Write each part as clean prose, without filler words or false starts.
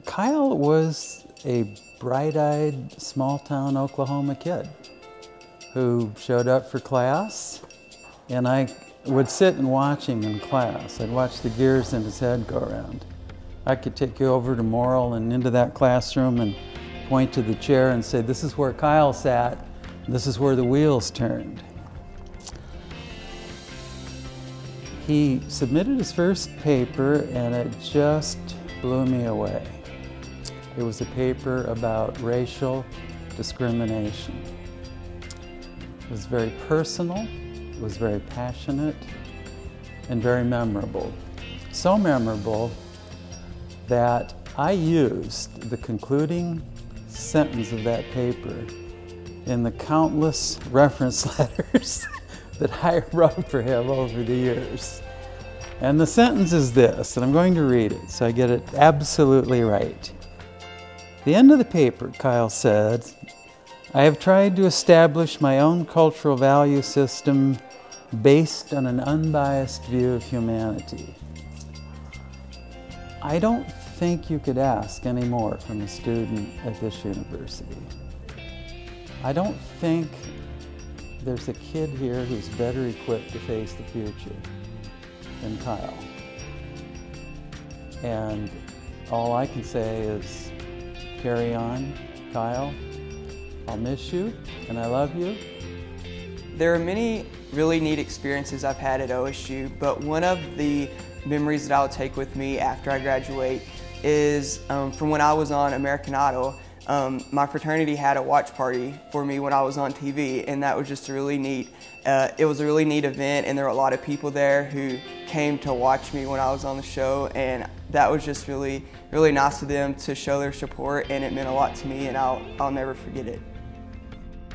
Kyle was a bright-eyed, small-town Oklahoma kid who showed up for class, and I would sit and watch him in class. I'd watch the gears in his head go around. I could take you over to Morrill and into that classroom and point to the chair and say, this is where Kyle sat, this is where the wheels turned. He submitted his first paper and it just blew me away. It was a paper about racial discrimination. It was very personal, it was very passionate, and very memorable. So memorable that I used the concluding sentence of that paper in the countless reference letters that I wrote for him over the years. And the sentence is this, and I'm going to read it so I get it absolutely right. At the end of the paper, Kyle said, I have tried to establish my own cultural value system based on an unbiased view of humanity. I don't think you could ask any more from a student at this university. I don't think there's a kid here who's better equipped to face the future than Kyle. And all I can say is carry on, Kyle. I'll miss you, and I love you. There are many really neat experiences I've had at OSU, but one of the memories that I'll take with me after I graduate is from when I was on American Idol. My fraternity had a watch party for me when I was on TV, and that was just a really neat, it was a really neat event, and there were a lot of people there who came to watch me when I was on the show, and that was just really nice of them to show their support, and it meant a lot to me, and I'll never forget it.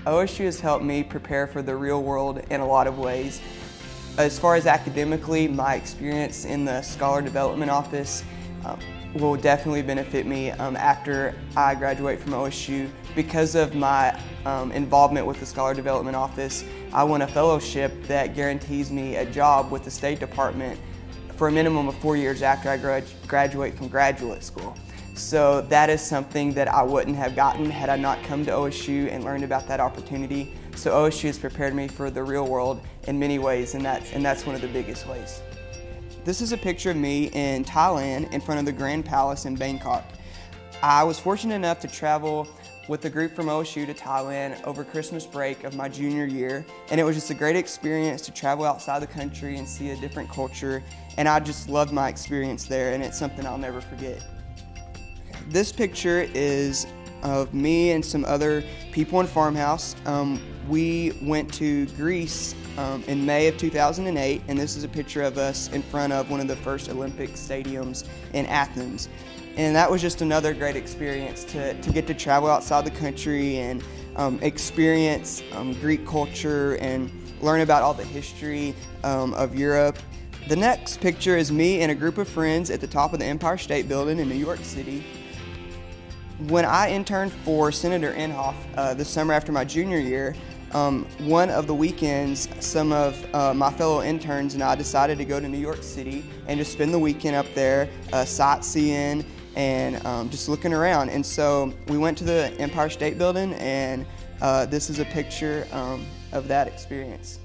OSU has helped me prepare for the real world in a lot of ways. As far as academically, my experience in the Scholar Development Office will definitely benefit me after I graduate from OSU. Because of my involvement with the Scholar Development Office, I won a fellowship that guarantees me a job with the State Department for a minimum of 4 years after I graduate from graduate school. So that is something that I wouldn't have gotten had I not come to OSU and learned about that opportunity. So OSU has prepared me for the real world in many ways, and that's one of the biggest ways. This is a picture of me in Thailand in front of the Grand Palace in Bangkok. I was fortunate enough to travel with a group from OSU to Thailand over Christmas break of my junior year, and it was just a great experience to travel outside the country and see a different culture, and I just loved my experience there, and it's something I'll never forget. This picture is of me and some other people in Farmhouse. We went to Greece in May of 2008, and this is a picture of us in front of one of the first Olympic stadiums in Athens. And that was just another great experience to get to travel outside the country and experience Greek culture and learn about all the history of Europe. The next picture is me and a group of friends at the top of the Empire State Building in New York City. When I interned for Senator Inhofe this summer after my junior year, one of the weekends, some of my fellow interns and I decided to go to New York City and just spend the weekend up there sightseeing and just looking around. And so we went to the Empire State Building, and this is a picture of that experience.